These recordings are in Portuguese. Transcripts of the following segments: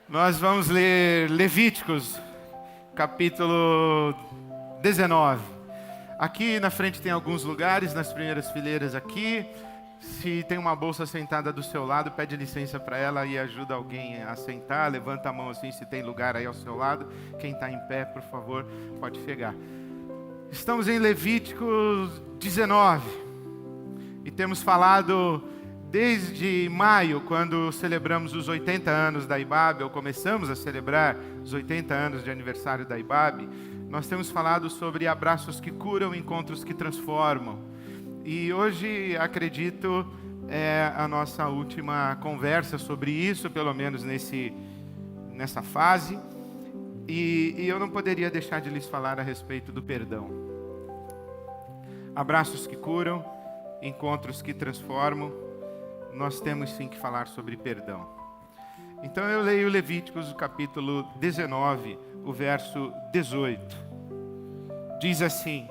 Nós vamos ler Levíticos, capítulo 19. Aqui na frente tem alguns lugares, nas primeiras fileiras aqui. Se tem uma bolsa sentada do seu lado, pede licença para ela e ajuda alguém a sentar. Levanta a mão assim se tem lugar aí ao seu lado. Quem está em pé, por favor, pode chegar. Estamos em Levíticos 19 e temos falado desde maio, quando celebramos os 80 anos da IBAB, ou começamos a celebrar os 80 anos de aniversário da IBAB, nós temos falado sobre abraços que curam, encontros que transformam. E hoje, acredito, é a nossa última conversa sobre isso, pelo menos nessa fase. E eu não poderia deixar de lhes falar a respeito do perdão. Abraços que curam, encontros que transformam. Nós temos sim que falar sobre perdão. Então eu leio Levíticos, o capítulo 19, o verso 18. Diz assim: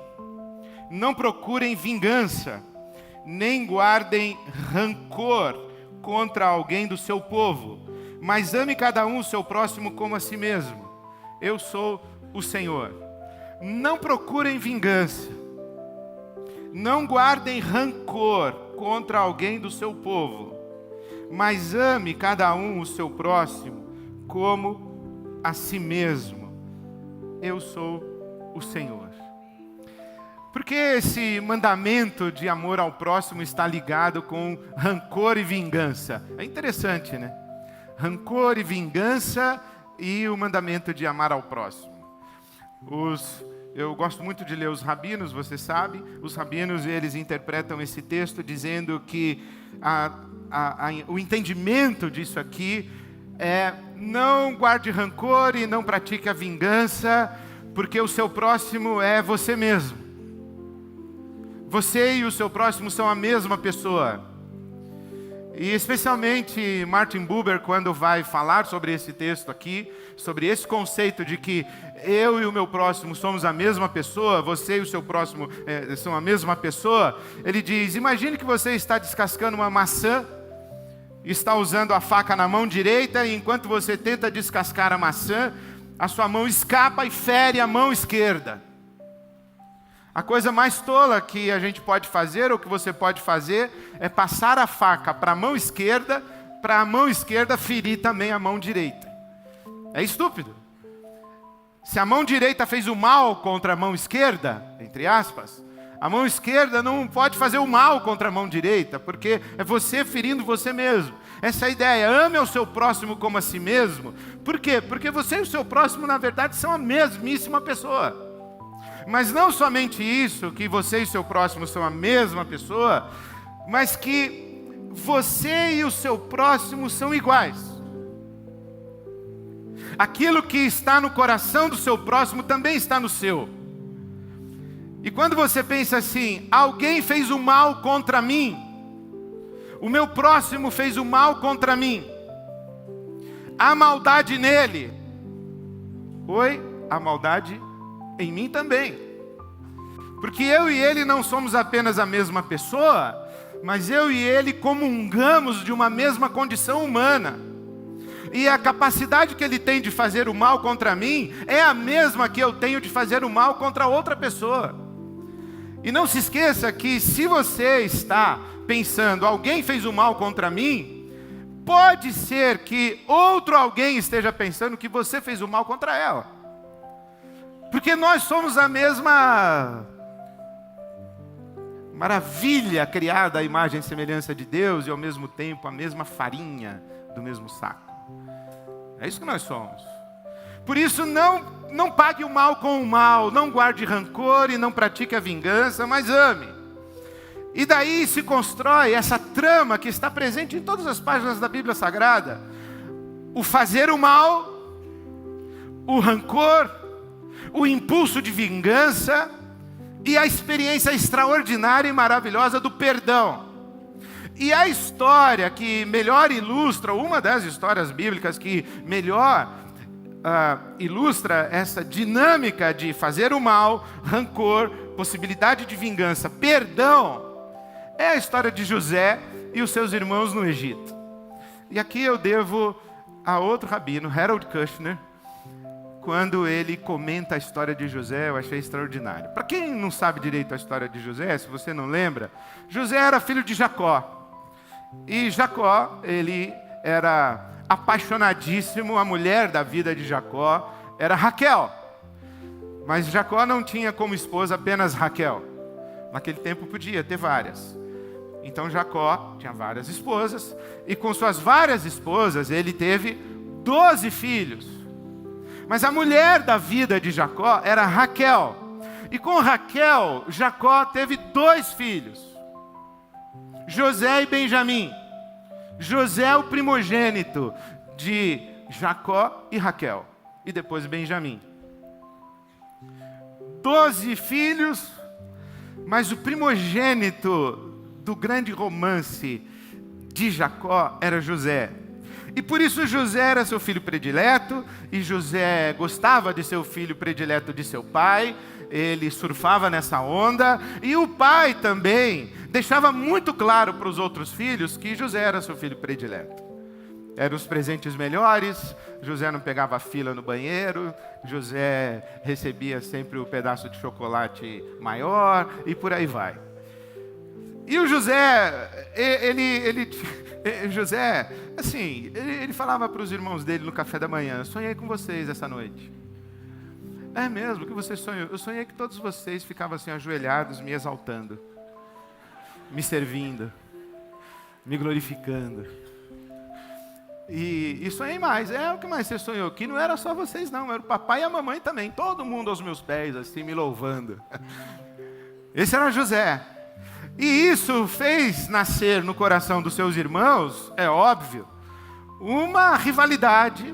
não procurem vingança, nem guardem rancor contra alguém do seu povo, mas ame cada um o seu próximo como a si mesmo. Eu sou o Senhor. Não procurem vingança, não guardem rancor contra alguém do seu povo, mas ame cada um o seu próximo como a si mesmo. Eu sou o Senhor. Porque esse mandamento de amor ao próximo está ligado com rancor e vingança? É interessante, né? Rancor e vingança e o mandamento de amar ao próximo. Eu gosto muito de ler os rabinos, você sabe. Os rabinos, eles interpretam esse texto dizendo que o entendimento disso aqui é: não guarde rancor e não pratique a vingança, porque o seu próximo é você mesmo. Você e o seu próximo são a mesma pessoa. E especialmente Martin Buber, quando vai falar sobre esse texto aqui, sobre esse conceito de que eu e o meu próximo somos a mesma pessoa, você e o seu próximo são a mesma pessoa, ele diz: imagine que você está descascando uma maçã, está usando a faca na mão direita, e enquanto você tenta descascar a maçã, a sua mão escapa e fere a mão esquerda. A coisa mais tola que a gente pode fazer, ou que você pode fazer, é passar a faca para a mão esquerda ferir também a mão direita. É estúpido. Se a mão direita fez o mal contra a mão esquerda, entre aspas, a mão esquerda não pode fazer o mal contra a mão direita, porque é você ferindo você mesmo. Essa é a ideia: ame ao seu próximo como a si mesmo. Por quê? Porque você e o seu próximo, na verdade, são a mesmíssima pessoa. Mas não somente isso, que você e seu próximo são a mesma pessoa, mas que você e o seu próximo são iguais. Aquilo que está no coração do seu próximo também está no seu. E quando você pensa assim: alguém fez o mal contra mim, o meu próximo fez o mal contra mim, há maldade nele. Oi? Há maldade em mim também. Porque eu e ele não somos apenas a mesma pessoa, mas eu e ele comungamos de uma mesma condição humana. E a capacidade que ele tem de fazer o mal contra mim é a mesma que eu tenho de fazer o mal contra outra pessoa. E não se esqueça que se você está pensando: alguém fez o mal contra mim, pode ser que outro alguém esteja pensando que você fez o mal contra ela. Porque nós somos a mesma maravilha criada à imagem e semelhança de Deus, e ao mesmo tempo a mesma farinha do mesmo saco. É isso que nós somos. Por isso não pague o mal com o mal, não guarde rancor e não pratique a vingança, mas ame. E daí se constrói essa trama que está presente em todas as páginas da Bíblia Sagrada: o fazer o mal, o rancor, o impulso de vingança e a experiência extraordinária e maravilhosa do perdão. E a história que melhor ilustra, uma das histórias bíblicas que melhor ilustra essa dinâmica de fazer o mal, rancor, possibilidade de vingança, perdão, é a história de José e os seus irmãos no Egito. E aqui eu devo a outro rabino, Harold Kushner, quando ele comenta a história de José. Eu achei extraordinário. Para quem não sabe direito a história de José, se você não lembra, José era filho de Jacó. E Jacó, ele era apaixonadíssimo, a mulher da vida de Jacó era Raquel. Mas Jacó não tinha como esposa apenas Raquel. Naquele tempo podia ter várias. Então Jacó tinha várias esposas, e com suas várias esposas ele teve 12 filhos. Mas a mulher da vida de Jacó era Raquel. E com Raquel, Jacó teve 2 filhos, José e Benjamim. José é o primogênito de Jacó e Raquel. E depois Benjamim. 12 filhos, mas o primogênito do grande romance de Jacó era José. E por isso José era seu filho predileto, e José gostava de ser o filho predileto de seu pai, ele surfava nessa onda, e o pai também deixava muito claro para os outros filhos que José era seu filho predileto. Eram os presentes melhores, José não pegava fila no banheiro, José recebia sempre o pedaço de chocolate maior, e por aí vai. E o José, José, assim, ele falava para os irmãos dele no café da manhã: sonhei com vocês essa noite. É mesmo? O que você sonhou? Eu sonhei que todos vocês ficavam assim ajoelhados, me exaltando, me servindo, me glorificando. E sonhei mais. O que mais você sonhou? Que não era só vocês não, era o papai e a mamãe também, todo mundo aos meus pés, assim, me louvando. Esse era José. E isso fez nascer no coração dos seus irmãos, é óbvio, uma rivalidade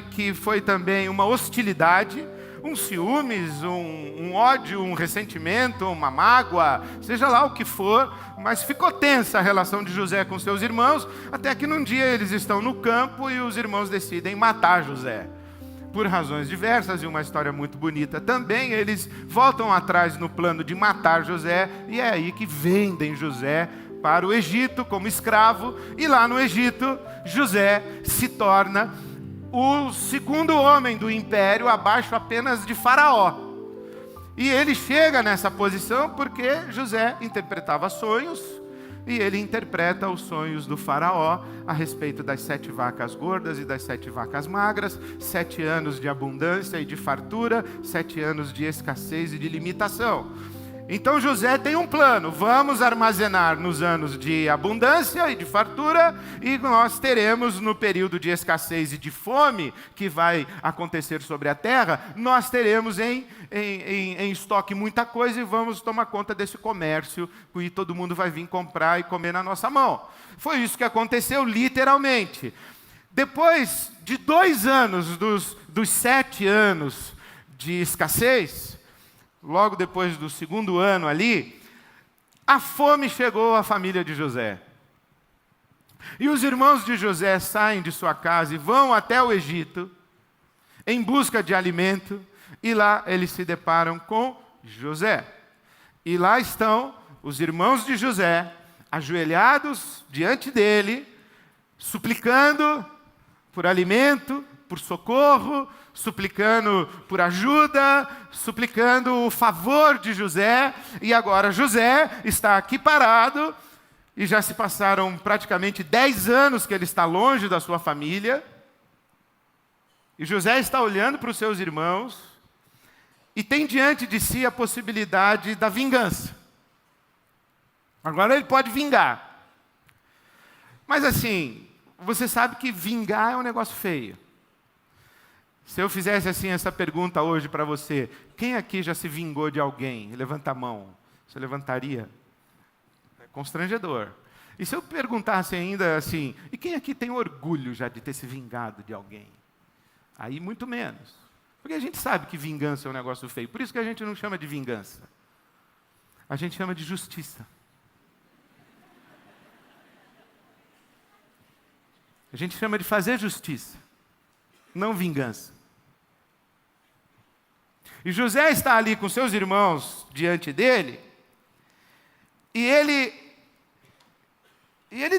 que foi também uma hostilidade, um ciúmes, um ódio, um ressentimento, uma mágoa, seja lá o que for, mas ficou tensa a relação de José com seus irmãos, até que num dia eles estão no campo e os irmãos decidem matar José. Por razões diversas, e uma história muito bonita também, eles voltam atrás no plano de matar José, e é aí que vendem José para o Egito como escravo, e lá no Egito, José se torna o segundo homem do império, abaixo apenas de Faraó. E ele chega nessa posição porque José interpretava sonhos, e ele interpreta os sonhos do Faraó a respeito das 7 vacas gordas e das 7 vacas magras, 7 anos de abundância e de fartura, 7 anos de escassez e de limitação. Então José tem um plano: vamos armazenar nos anos de abundância e de fartura, e nós teremos no período de escassez e de fome que vai acontecer sobre a terra, nós teremos em estoque muita coisa, e vamos tomar conta desse comércio, e todo mundo vai vir comprar e comer na nossa mão. Foi isso que aconteceu literalmente. Depois de 2 anos dos 7 anos de escassez, logo depois do segundo ano ali, a fome chegou à família de José. E os irmãos de José saem de sua casa e vão até o Egito em busca de alimento, e lá eles se deparam com José. E lá estão os irmãos de José, ajoelhados diante dele, suplicando por alimento, por socorro, suplicando por ajuda, suplicando o favor de José. E agora José está aqui parado, e já se passaram praticamente 10 anos que ele está longe da sua família. E José está olhando para os seus irmãos e tem diante de si a possibilidade da vingança. Agora ele pode vingar. Mas assim, você sabe que vingar é um negócio feio. Se eu fizesse assim essa pergunta hoje para você: quem aqui já se vingou de alguém? Levanta a mão. Você levantaria? É constrangedor. E se eu perguntasse ainda assim: e quem aqui tem orgulho já de ter se vingado de alguém? Aí muito menos. Porque a gente sabe que vingança é um negócio feio. Por isso que a gente não chama de vingança. A gente chama de justiça. A gente chama de fazer justiça, não vingança. E José está ali com seus irmãos diante dele, e ele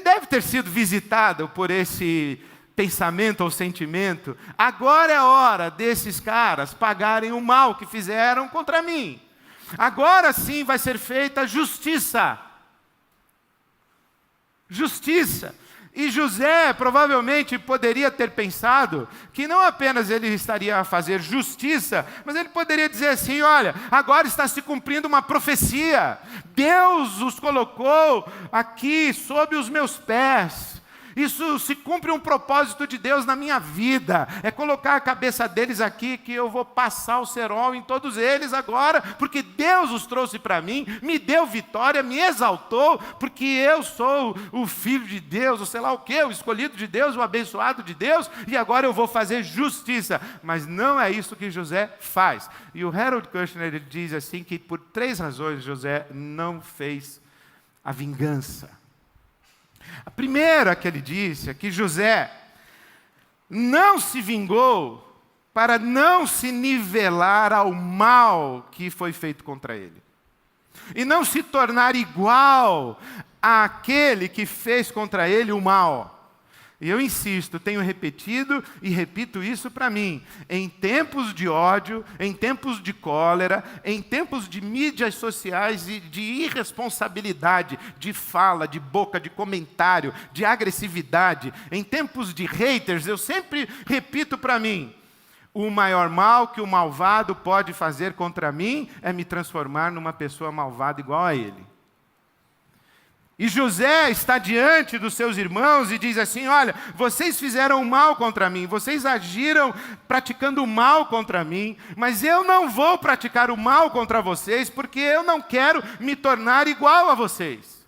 deve ter sido visitado por esse pensamento ou sentimento, agora é a hora desses caras pagarem o mal que fizeram contra mim. Agora sim vai ser feita justiça. Justiça. E José provavelmente poderia ter pensado que não apenas ele estaria a fazer justiça, mas ele poderia dizer assim: olha, agora está se cumprindo uma profecia. Deus os colocou aqui sob os meus pés. Isso se cumpre um propósito de Deus na minha vida. É colocar a cabeça deles aqui, que eu vou passar o cerol em todos eles agora, porque Deus os trouxe para mim, me deu vitória, me exaltou, porque eu sou o filho de Deus, ou sei lá o quê, o escolhido de Deus, o abençoado de Deus, e agora eu vou fazer justiça. Mas não é isso que José faz. E o Harold Kushner ele diz assim que por 3 razões José não fez a vingança. A primeira que ele disse é que José não se vingou para não se nivelar ao mal que foi feito contra ele. E não se tornar igual àquele que fez contra ele o mal. E eu insisto, tenho repetido e repito isso para mim. Em tempos de ódio, em tempos de cólera, em tempos de mídias sociais e de irresponsabilidade, de fala, de boca, de comentário, de agressividade, em tempos de haters, eu sempre repito para mim: o maior mal que o malvado pode fazer contra mim é me transformar numa pessoa malvada igual a ele. E José está diante dos seus irmãos e diz assim: olha, vocês fizeram mal contra mim, vocês agiram praticando o mal contra mim, mas eu não vou praticar o mal contra vocês, porque eu não quero me tornar igual a vocês.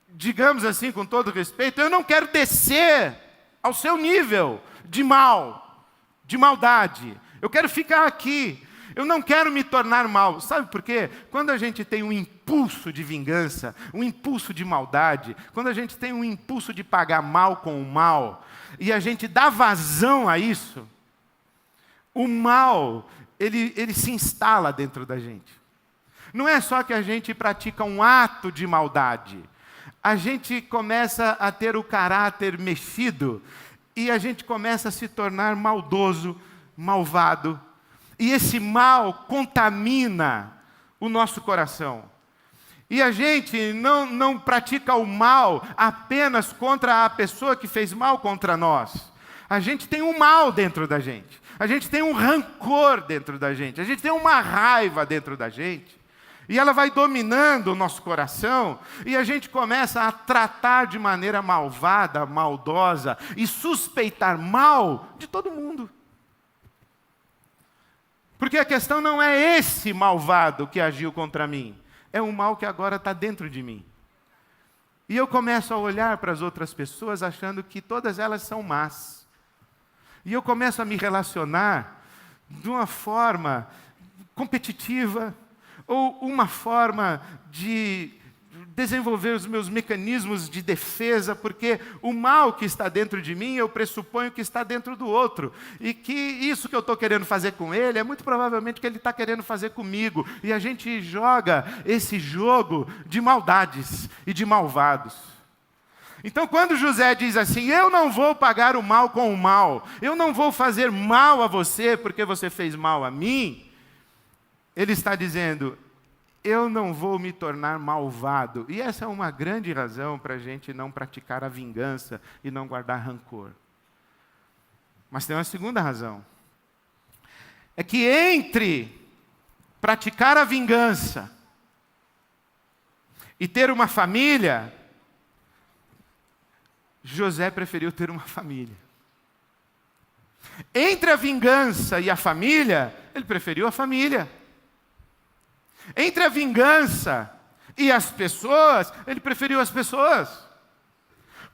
Digamos assim, com todo respeito, eu não quero descer ao seu nível de mal, de maldade. Eu quero ficar aqui. Eu não quero me tornar mal. Sabe por quê? Quando a gente tem um impulso de vingança, um impulso de maldade, quando a gente tem um impulso de pagar mal com o mal, e a gente dá vazão a isso, o mal, ele se instala dentro da gente. Não é só que a gente pratica um ato de maldade. A gente começa a ter o caráter mexido, e a gente começa a se tornar maldoso, malvado. E esse mal contamina o nosso coração. E a gente não pratica o mal apenas contra a pessoa que fez mal contra nós. A gente tem um mal dentro da gente. A gente tem um rancor dentro da gente. A gente tem uma raiva dentro da gente. E ela vai dominando o nosso coração. E a gente começa a tratar de maneira malvada, maldosa e suspeitar mal de todo mundo. Porque a questão não é esse malvado que agiu contra mim. É um mal que agora está dentro de mim. E eu começo a olhar para as outras pessoas achando que todas elas são más. E eu começo a me relacionar de uma forma competitiva, ou uma forma de desenvolver os meus mecanismos de defesa, porque o mal que está dentro de mim, eu pressuponho que está dentro do outro. E que isso que eu estou querendo fazer com ele, é muito provavelmente que ele está querendo fazer comigo. E a gente joga esse jogo de maldades e de malvados. Então, quando José diz assim: eu não vou pagar o mal com o mal, eu não vou fazer mal a você porque você fez mal a mim, ele está dizendo: eu não vou me tornar malvado. E essa é uma grande razão para a gente não praticar a vingança e não guardar rancor. Mas tem uma segunda razão. É que entre praticar a vingança e ter uma família, José preferiu ter uma família. Entre a vingança e a família, ele preferiu a família. Entre a vingança e as pessoas, ele preferiu as pessoas.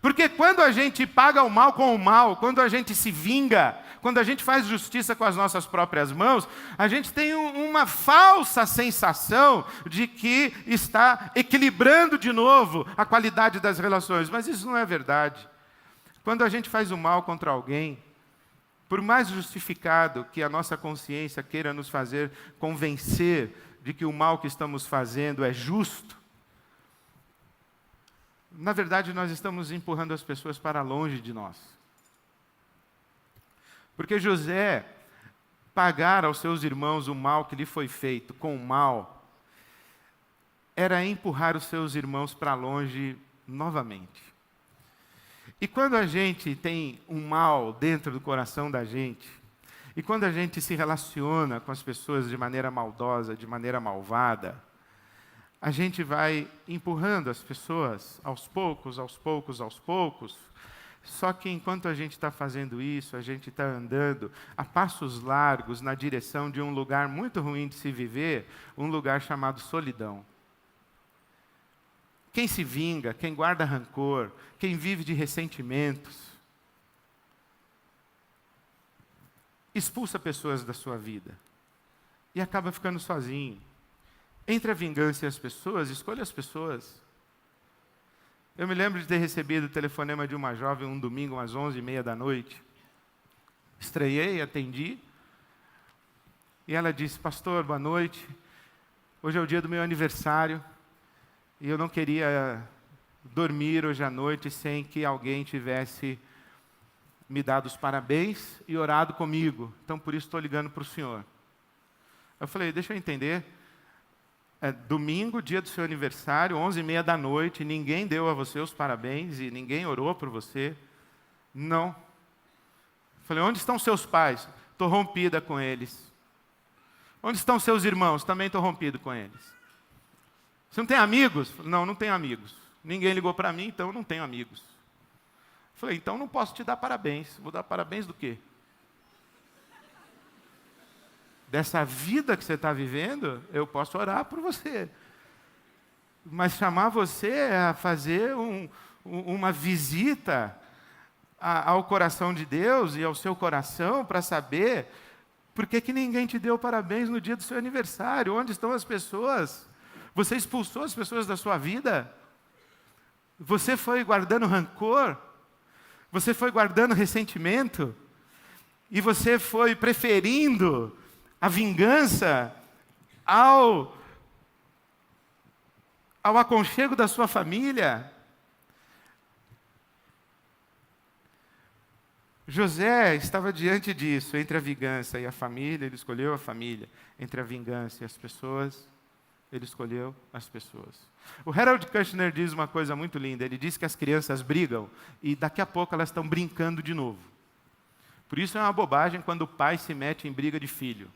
Porque quando a gente paga o mal com o mal, quando a gente se vinga, quando a gente faz justiça com as nossas próprias mãos, a gente tem uma falsa sensação de que está equilibrando de novo a qualidade das relações. Mas isso não é verdade. Quando a gente faz o mal contra alguém, por mais justificado que a nossa consciência queira nos fazer convencer de que o mal que estamos fazendo é justo, na verdade nós estamos empurrando as pessoas para longe de nós. Porque José pagar aos seus irmãos o mal que lhe foi feito com o mal era empurrar os seus irmãos para longe novamente. E quando a gente tem um mal dentro do coração da gente, e quando a gente se relaciona com as pessoas de maneira maldosa, de maneira malvada, a gente vai empurrando as pessoas aos poucos, aos poucos, aos poucos. Só que enquanto a gente está fazendo isso, a gente está andando a passos largos na direção de um lugar muito ruim de se viver, um lugar chamado solidão. Quem se vinga, quem guarda rancor, quem vive de ressentimentos, expulsa pessoas da sua vida e acaba ficando sozinho. Entre a vingança e as pessoas, escolha as pessoas. Eu me lembro de ter recebido o telefonema de uma jovem um domingo, às 11h30 da noite. Estranhei, atendi. E ela disse: pastor, boa noite. Hoje é o dia do meu aniversário. E eu não queria dormir hoje à noite sem que alguém tivesse me dado os parabéns e orado comigo. Então, por isso, estou ligando para o senhor. Eu falei: deixa eu entender. É domingo, dia do seu aniversário, 11h30 da noite, ninguém deu a você os parabéns e ninguém orou por você? Não. Eu falei: onde estão seus pais? Estou rompida com eles. Onde estão seus irmãos? Também estou rompido com eles. Você não tem amigos? Não, não tenho amigos. Ninguém ligou para mim, então eu não tenho amigos. Eu falei: então não posso te dar parabéns. Vou dar parabéns do quê? Dessa vida que você está vivendo, eu posso orar por você. Mas chamar você a fazer uma visita ao coração de Deus e ao seu coração para saber por que ninguém te deu parabéns no dia do seu aniversário. Onde estão as pessoas? Você expulsou as pessoas da sua vida? Você foi guardando rancor? Você foi guardando ressentimento? E você foi preferindo a vingança ao aconchego da sua família? José estava diante disso, entre a vingança e a família, ele escolheu a família. Entre a vingança e as pessoas, ele escolheu as pessoas. O Harold Kushner diz uma coisa muito linda, ele diz que as crianças brigam e daqui a pouco elas estão brincando de novo. Por isso é uma bobagem quando o pai se mete em briga de filho.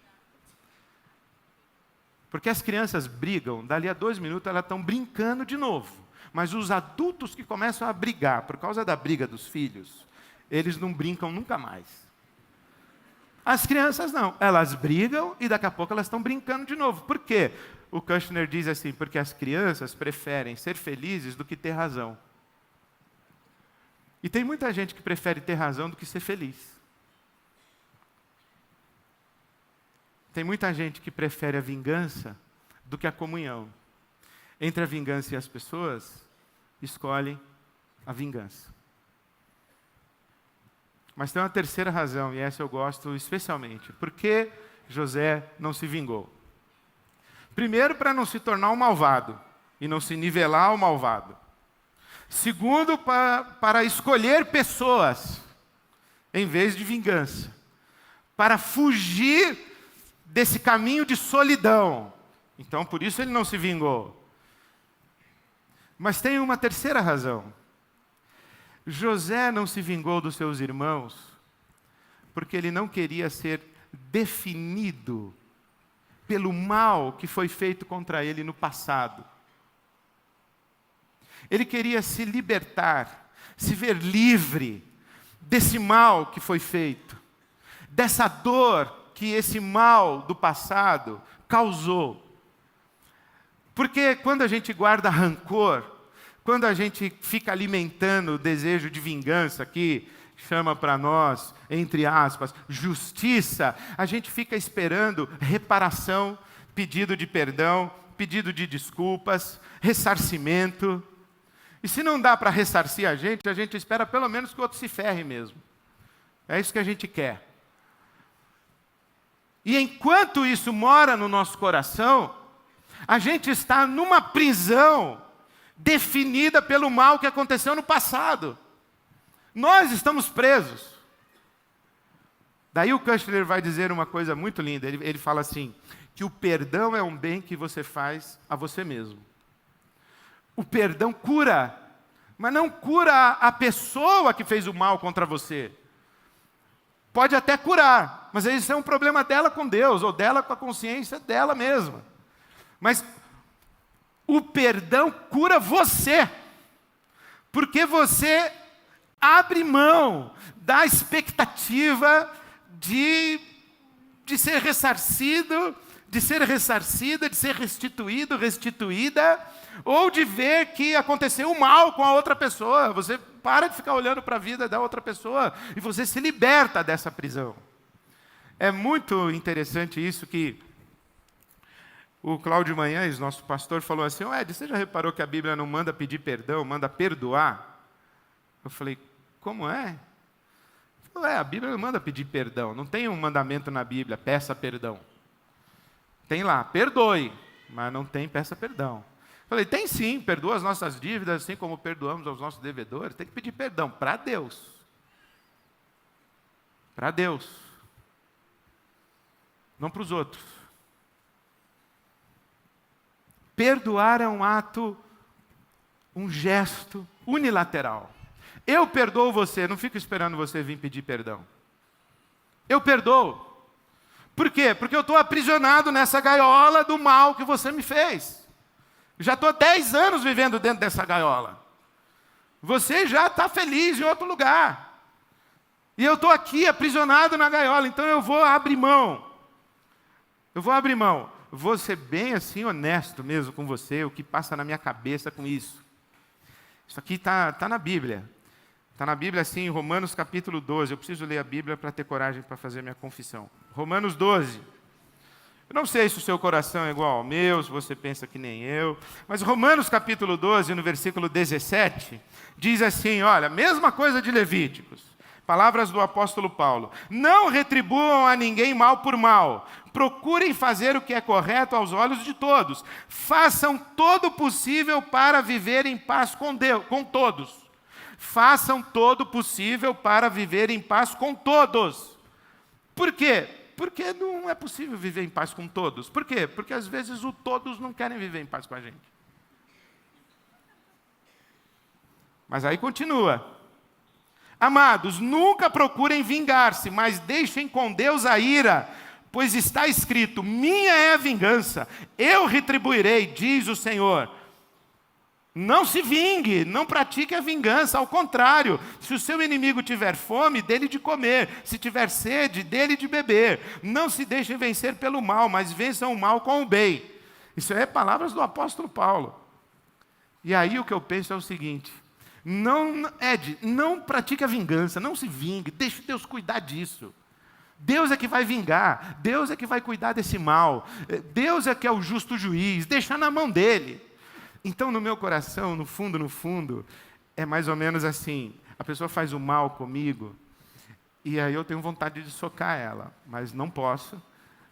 Porque as crianças brigam, dali a 2 minutos elas estão brincando de novo. Mas os adultos que começam a brigar por causa da briga dos filhos, eles não brincam nunca mais. As crianças não, elas brigam e daqui a pouco elas estão brincando de novo. Por quê? O Kushner diz assim: porque as crianças preferem ser felizes do que ter razão. E tem muita gente que prefere ter razão do que ser feliz. Tem muita gente que prefere a vingança do que a comunhão. Entre a vingança e as pessoas, escolhem a vingança. Mas tem uma terceira razão, e essa eu gosto especialmente. Por que José não se vingou? Primeiro, para não se tornar um malvado e não se nivelar ao malvado. Segundo, para escolher pessoas em vez de vingança. Para fugir desse caminho de solidão. Então, por isso ele não se vingou. Mas tem uma terceira razão. José não se vingou dos seus irmãos porque ele não queria ser definido pelo mal que foi feito contra ele no passado. Ele queria se libertar, se ver livre desse mal que foi feito, dessa dor que esse mal do passado causou. Porque quando a gente guarda rancor, quando a gente fica alimentando o desejo de vingança, que chama para nós, entre aspas, justiça, a gente fica esperando reparação, pedido de perdão, pedido de desculpas, ressarcimento. E se não dá para ressarcir a gente espera pelo menos que o outro se ferre mesmo. É isso que a gente quer. E enquanto isso mora no nosso coração, a gente está numa prisão definida pelo mal que aconteceu no passado. Nós estamos presos. Daí o Kushner vai dizer uma coisa muito linda. Ele fala assim, que o perdão é um bem que você faz a você mesmo. O perdão cura, mas não cura a pessoa que fez o mal contra você. Pode até curar, mas isso é um problema dela com Deus, ou dela com a consciência dela mesma. Mas o perdão cura você, porque você abre mão da expectativa de ser ressarcido, de ser ressarcida, de ser restituído, restituída, ou de ver que aconteceu mal com a outra pessoa. Você para de ficar olhando para a vida da outra pessoa e você se liberta dessa prisão. É muito interessante isso que o Cláudio Manhães, nosso pastor, falou assim, Ed, você já reparou que a Bíblia não manda pedir perdão, manda perdoar? Eu falei, como é? Ele falou, a Bíblia não manda pedir perdão, não tem um mandamento na Bíblia, peça perdão. Tem lá, perdoe, mas não tem peça perdão. Eu falei, tem sim, perdoa as nossas dívidas, assim como perdoamos aos nossos devedores, tem que pedir perdão para Deus. Para Deus. Não para os outros. Perdoar é um ato, um gesto unilateral. Eu perdoo você, não fico esperando você vir pedir perdão. Eu perdoo. Por quê? Porque eu estou aprisionado nessa gaiola do mal que você me fez. Já estou 10 anos vivendo dentro dessa gaiola. Você já está feliz em outro lugar. E eu estou aqui aprisionado na gaiola, então eu vou abrir mão. Eu vou abrir mão. Vou ser bem assim honesto mesmo com você, o que passa na minha cabeça com isso. Isso aqui está na Bíblia. Está na Bíblia assim, em Romanos capítulo 12. Eu preciso ler a Bíblia para ter coragem para fazer a minha confissão. Romanos 12. Eu não sei se o seu coração é igual ao meu, se você pensa que nem eu, mas Romanos capítulo 12, no versículo 17, diz assim, olha, mesma coisa de Levíticos, palavras do apóstolo Paulo, não retribuam a ninguém mal por mal, procurem fazer o que é correto aos olhos de todos, façam todo o possível para viver em paz com Deus, com todos, façam todo o possível para viver em paz com todos. Por quê? Porque não é possível viver em paz com todos. Por quê? Porque às vezes os todos não querem viver em paz com a gente. Mas aí continua. Amados, nunca procurem vingar-se, mas deixem com Deus a ira, pois está escrito, minha é a vingança, eu retribuirei, diz o Senhor. Não se vingue, não pratique a vingança, ao contrário, se o seu inimigo tiver fome, dele de comer, se tiver sede, dele de beber. Não se deixem vencer pelo mal, mas vençam o mal com o bem. Isso é palavras do apóstolo Paulo. E aí o que eu penso é o seguinte, Ed, não pratique a vingança, não se vingue, deixe Deus cuidar disso. Deus é que vai vingar, Deus é que vai cuidar desse mal, Deus é que é o justo juiz, deixa na mão dele. Então, no meu coração, no fundo, é mais ou menos assim, a pessoa faz o mal comigo, e aí eu tenho vontade de socar ela, mas não posso,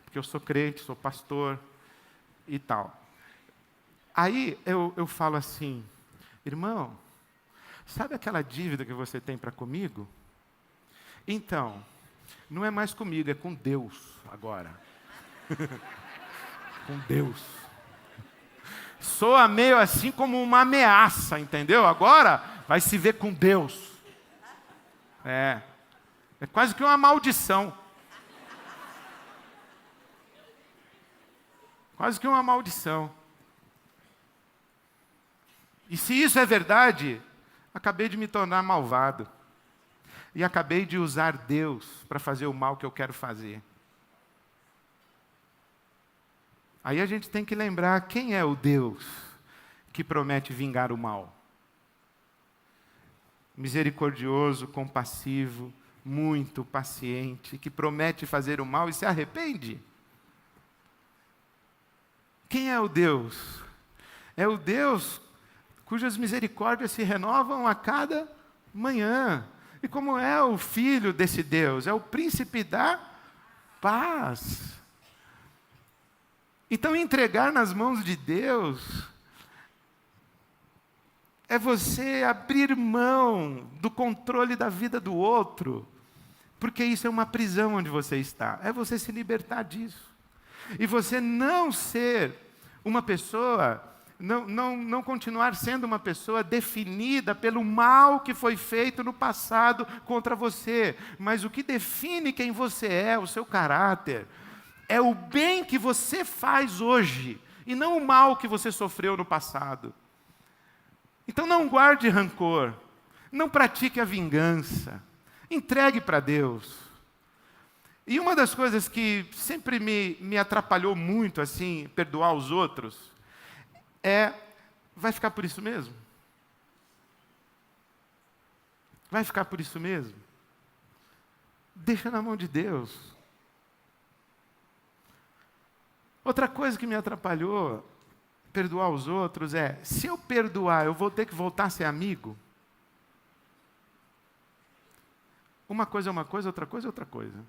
porque eu sou crente, sou pastor e tal. Aí eu falo assim, irmão, sabe aquela dívida que você tem para comigo? Então, não é mais comigo, é com Deus agora. Com Deus. Soa meio assim como uma ameaça, entendeu? Agora vai se ver com Deus. É quase que uma maldição. Quase que uma maldição. E se isso é verdade, acabei de me tornar malvado. E acabei de usar Deus para fazer o mal que eu quero fazer. Aí a gente tem que lembrar quem é o Deus que promete vingar o mal. Misericordioso, compassivo, muito paciente, que promete fazer o mal e se arrepende. Quem é o Deus? É o Deus cujas misericórdias se renovam a cada manhã. E como é o filho desse Deus? É o príncipe da paz. Então, entregar nas mãos de Deus é você abrir mão do controle da vida do outro Porque isso é uma prisão onde você está. É você se libertar disso. E você não ser uma pessoa, não continuar sendo uma pessoa definida pelo mal que foi feito no passado contra você. Mas o que define quem você é, o seu caráter, é o bem que você faz hoje, e não o mal que você sofreu no passado. Então não guarde rancor, não pratique a vingança, entregue para Deus. E uma das coisas que sempre me atrapalhou muito, assim, perdoar os outros, vai ficar por isso mesmo? Vai ficar por isso mesmo? Deixa na mão de Deus. Outra coisa que me atrapalhou, perdoar os outros, se eu perdoar, eu vou ter que voltar a ser amigo? Uma coisa é uma coisa, outra coisa é outra coisa.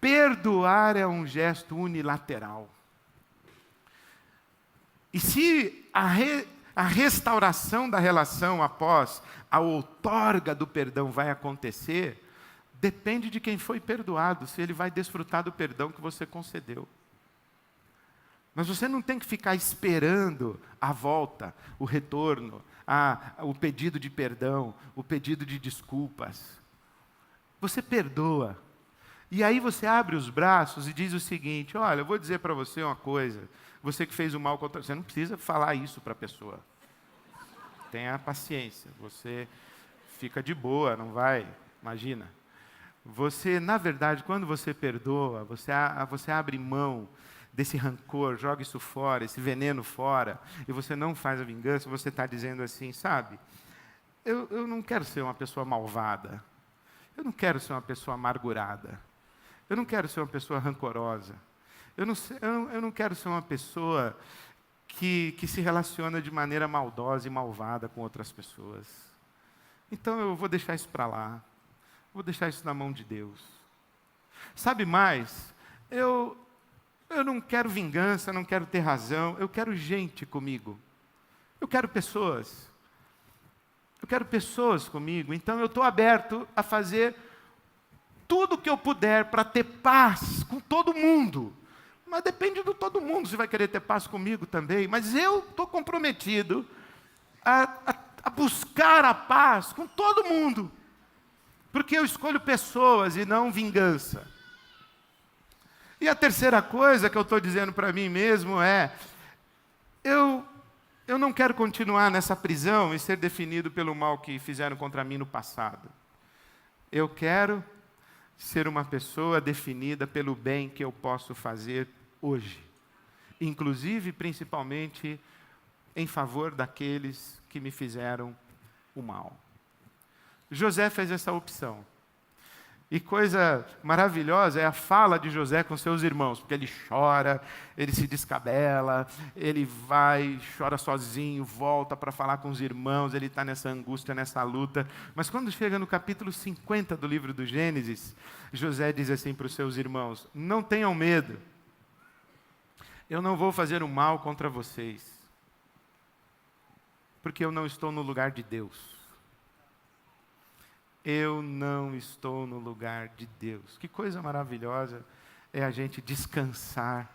Perdoar é um gesto unilateral. E se a restauração da relação após a outorga do perdão vai acontecer, depende de quem foi perdoado, se ele vai desfrutar do perdão que você concedeu. Mas você não tem que ficar esperando a volta, o retorno, o pedido de perdão, o pedido de desculpas. Você perdoa. E aí você abre os braços e diz o seguinte: olha, eu vou dizer para você uma coisa, você que fez o mal contra você, não precisa falar isso para a pessoa. Tenha paciência, você fica de boa, não vai, imagina. Você, na verdade, quando você perdoa, você abre mão desse rancor, joga isso fora, esse veneno fora, e você não faz a vingança, você está dizendo assim, sabe, eu não quero ser uma pessoa malvada, eu não quero ser uma pessoa amargurada, eu não quero ser uma pessoa rancorosa, eu não quero ser uma pessoa que se relaciona de maneira maldosa e malvada com outras pessoas. Então eu vou deixar isso para lá, vou deixar isso na mão de Deus. Sabe mais, eu não quero vingança, não quero ter razão, eu quero gente comigo. Eu quero pessoas. Eu quero pessoas comigo. Então eu estou aberto a fazer tudo o que eu puder para ter paz com todo mundo. Mas depende de todo mundo se vai querer ter paz comigo também. Mas eu estou comprometido a buscar a paz com todo mundo. Porque eu escolho pessoas e não vingança. E a terceira coisa que eu estou dizendo para mim mesmo eu não quero continuar nessa prisão e ser definido pelo mal que fizeram contra mim no passado. Eu quero ser uma pessoa definida pelo bem que eu posso fazer hoje. Inclusive, principalmente, em favor daqueles que me fizeram o mal. José fez essa opção. E coisa maravilhosa é a fala de José com seus irmãos, porque ele chora, ele se descabela, ele vai, chora sozinho, volta para falar com os irmãos, ele está nessa angústia, nessa luta. Mas quando chega no capítulo 50 do livro do Gênesis, José diz assim para os seus irmãos: não tenham medo, eu não vou fazer o mal contra vocês, porque eu não estou no lugar de Deus. Eu não estou no lugar de Deus. Que coisa maravilhosa é a gente descansar,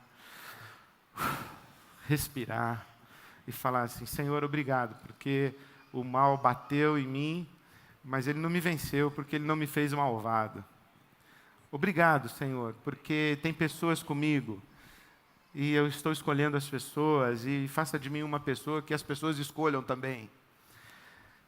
respirar e falar assim: Senhor, obrigado, porque o mal bateu em mim, mas ele não me venceu, porque ele não me fez malvado. Obrigado, Senhor, porque tem pessoas comigo, e eu estou escolhendo as pessoas, e faça de mim uma pessoa que as pessoas escolham também.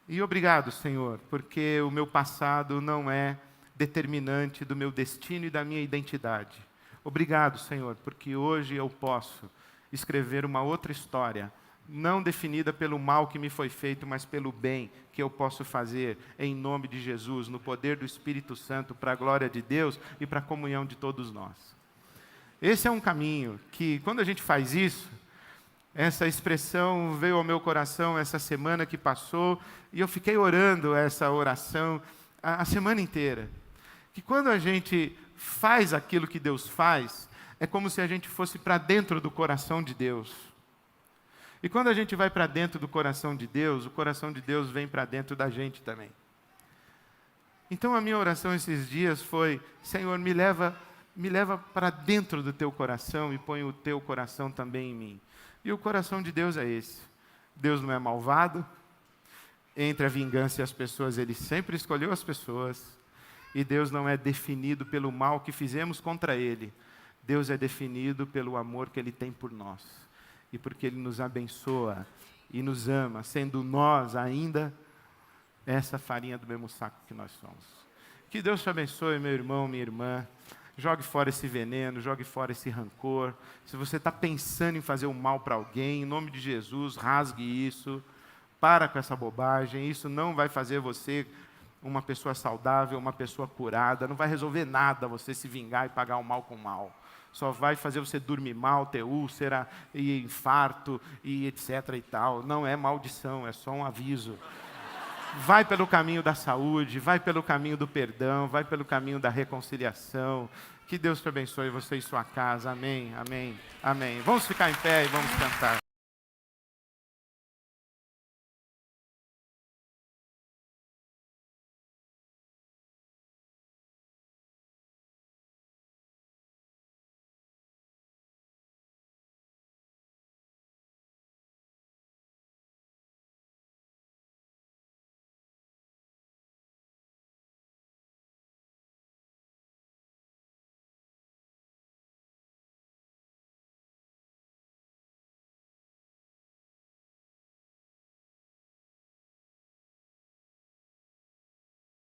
E obrigado, Senhor, porque o meu passado não é determinante do meu destino e da minha identidade. Obrigado, Senhor, porque hoje eu posso escrever uma outra história, não definida pelo mal que me foi feito, mas pelo bem que eu posso fazer em nome de Jesus, no poder do Espírito Santo, para a glória de Deus e para a comunhão de todos nós. Esse é um caminho que, quando a gente faz isso, essa expressão veio ao meu coração essa semana que passou, e eu fiquei orando essa oração a semana inteira. Que quando a gente faz aquilo que Deus faz, é como se a gente fosse para dentro do coração de Deus. E quando a gente vai para dentro do coração de Deus, o coração de Deus vem para dentro da gente também. Então a minha oração esses dias foi: Senhor, me leva para dentro do teu coração e põe o teu coração também em mim. E o coração de Deus é esse. Deus não é malvado. Entre a vingança e as pessoas, Ele sempre escolheu as pessoas. E Deus não é definido pelo mal que fizemos contra Ele. Deus é definido pelo amor que Ele tem por nós. E porque Ele nos abençoa e nos ama, sendo nós ainda essa farinha do mesmo saco que nós somos. Que Deus te abençoe, meu irmão, minha irmã. Jogue fora esse veneno, jogue fora esse rancor. Se você está pensando em fazer o mal para alguém, em nome de Jesus, rasgue isso. Para com essa bobagem. Isso não vai fazer você uma pessoa saudável, uma pessoa curada. Não vai resolver nada você se vingar e pagar o mal com o mal. Só vai fazer você dormir mal, ter úlcera, e infarto, e etc. e tal. Não é maldição, é só um aviso. Vai pelo caminho da saúde, vai pelo caminho do perdão, vai pelo caminho da reconciliação. Que Deus te abençoe, você e sua casa. Amém, amém, amém. Vamos ficar em pé e vamos cantar.